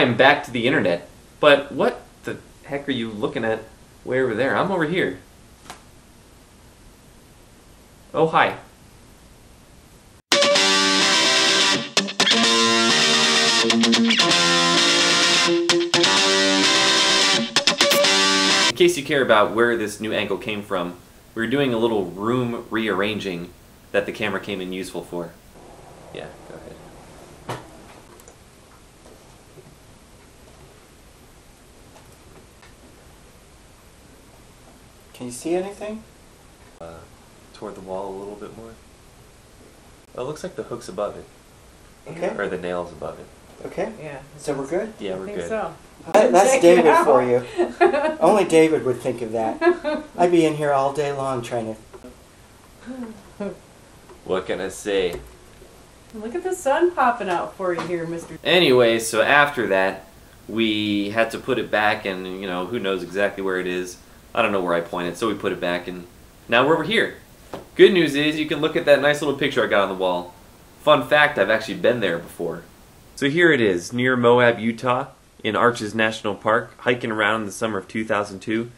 am back to the internet. But what the heck are you looking at way over there? I'm over here. Oh, hi. In case you care about where this new angle came from, we're doing a little room rearranging that the camera came in useful for. Yeah, go ahead. Can you see anything? Toward the wall a little bit more. Oh, it looks like the hook's above it. Okay. Or the nail's above it. Okay. Yeah. So we're good? Yeah, we're I think good. so. That's Check it David out. for you. Only David would think of that. I'd be in here all day long trying to... What can I say? Look at the sun popping out for you here, Mr. Anyway, so after that, we had to put it back, and you know, who knows exactly where it is. I don't know where I pointed, so we put it back, and now we're over here. Good news is you can look at that nice little picture I got on the wall. Fun fact, I've actually been there before. So here it is, near Moab, Utah, in Arches National Park, hiking around in the summer of 2002.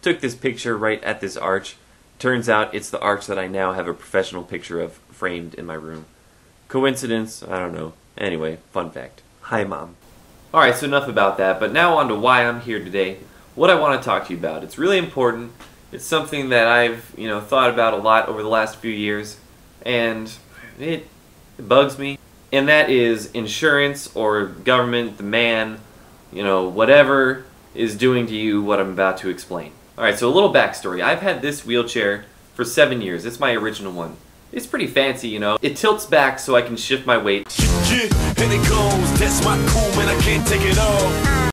Took this picture right at this arch. Turns out it's the arch that I now have a professional picture of framed in my room. Coincidence? I don't know. Anyway, fun fact. Hi, Mom. Alright, so enough about that, but now on to why I'm here today. What I want to talk to you about. It's really important. It's something that I've, thought about a lot over the last few years, and it bugs me. And that is insurance or government, the man, whatever is doing to you what I'm about to explain. Alright, so a little backstory. I've had this wheelchair for 7 years. It's my original one. It's pretty fancy, It tilts back so I can shift my weight. Yeah, and it goes, that's my cool, man, I can't take it all.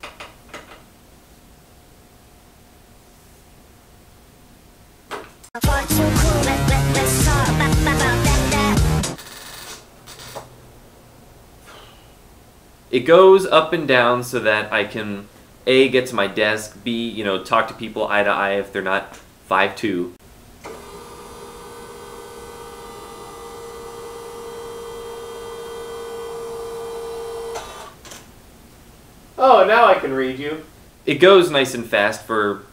It goes up and down so that I can A, get to my desk, B, talk to people eye to eye if they're not 5'2". Oh, now I can read you. It goes nice and fast for,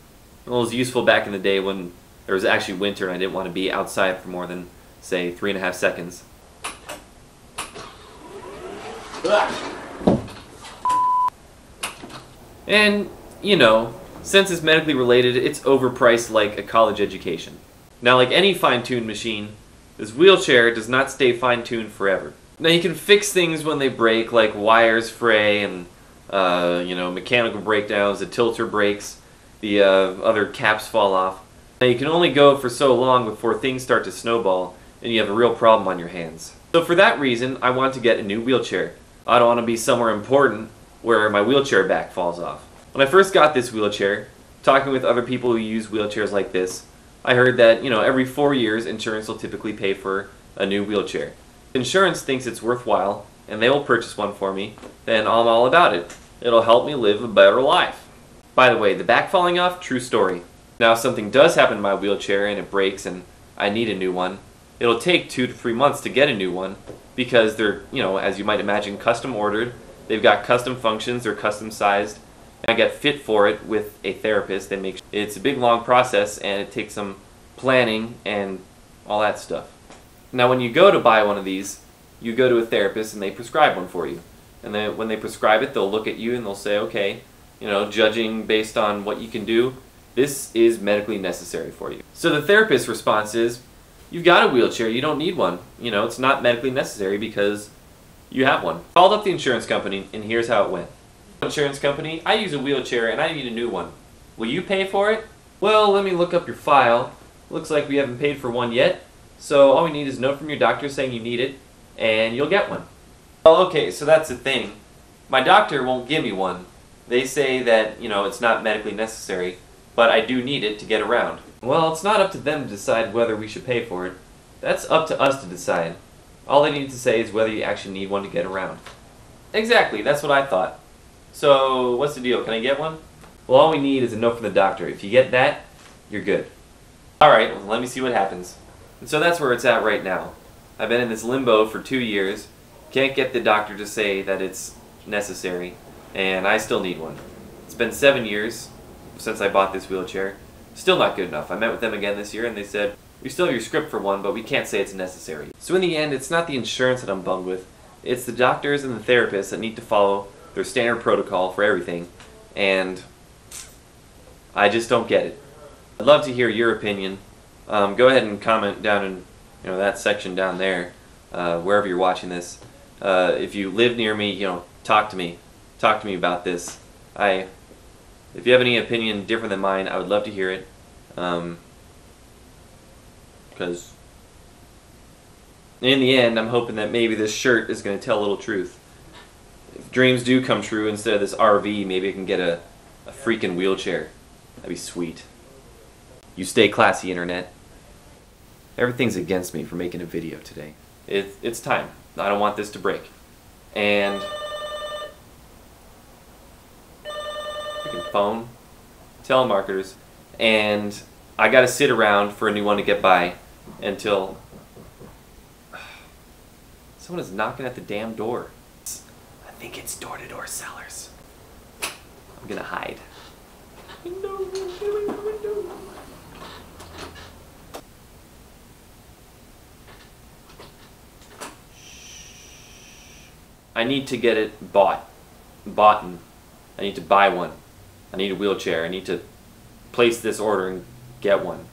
well, it was useful back in the day when there was actually winter and I didn't want to be outside for more than, say, 3.5 seconds. And, since it's medically related, it's overpriced like a college education. Now, like any fine-tuned machine, this wheelchair does not stay fine-tuned forever. Now, you can fix things when they break, like wires fray and, mechanical breakdowns, the tilter breaks, the other caps fall off. Now, you can only go for so long before things start to snowball and you have a real problem on your hands. So for that reason, I want to get a new wheelchair. I don't want to be somewhere important where my wheelchair back falls off. When I first got this wheelchair, talking with other people who use wheelchairs like this, I heard that, every 4 years insurance will typically pay for a new wheelchair. Insurance thinks it's worthwhile, and they will purchase one for me, then I'm all about it. It'll help me live a better life. By the way, the back falling off, true story. Now if something does happen to my wheelchair and it breaks and I need a new one, it'll take 2 to 3 months to get a new one because they're, as you might imagine, custom ordered. They've got custom functions, they're custom sized. I get fit for it with a therapist. They make it's a big long process and it takes some planning and all that stuff. Now when you go to buy one of these, you go to a therapist and they prescribe one for you. And then when they prescribe it, they'll look at you and they'll say, okay, judging based on what you can do, this is medically necessary for you. So the therapist's response is, you've got a wheelchair, you don't need one. It's not medically necessary because you have one. Called up the insurance company and here's how it went. Insurance company, I use a wheelchair and I need a new one. Will you pay for it? Well, let me look up your file. Looks like we haven't paid for one yet. So all we need is a note from your doctor saying you need it and you'll get one. Well, okay, so that's the thing. My doctor won't give me one. They say that, it's not medically necessary, but I do need it to get around. Well, it's not up to them to decide whether we should pay for it. That's up to us to decide. All they need to say is whether you actually need one to get around. Exactly, that's what I thought. So, what's the deal? Can I get one? Well, all we need is a note from the doctor. If you get that, you're good. Alright, well, let me see what happens. And so that's where it's at right now. I've been in this limbo for 2 years. Can't get the doctor to say that it's necessary. and I still need one. It's been 7 years since I bought this wheelchair. Still not good enough. I met with them again this year and they said, we still have your script for one, but we can't say it's necessary. So in the end, it's not the insurance that I'm bummed with. It's the doctors and the therapists that need to follow their standard protocol for everything, and I just don't get it. I'd love to hear your opinion. Go ahead and comment down in that section down there, wherever you're watching this. If you live near me, talk to me. Talk to me about this. If you have any opinion different than mine, I would love to hear it. Because in the end, I'm hoping that maybe this shirt is going to tell a little truth. If dreams do come true, instead of this RV, maybe I can get a freaking wheelchair. That'd be sweet. You stay classy, Internet. Everything's against me for making a video today. It's time. I don't want this to break. And freaking phone, telemarketers, and I gotta sit around for a new one to get by until someone is knocking at the damn door. I think it's door-to-door sellers. I'm gonna hide. Window, window, window. I need to get it bought. Boughten. I need to buy one. I need a wheelchair. I need to place this order and get one.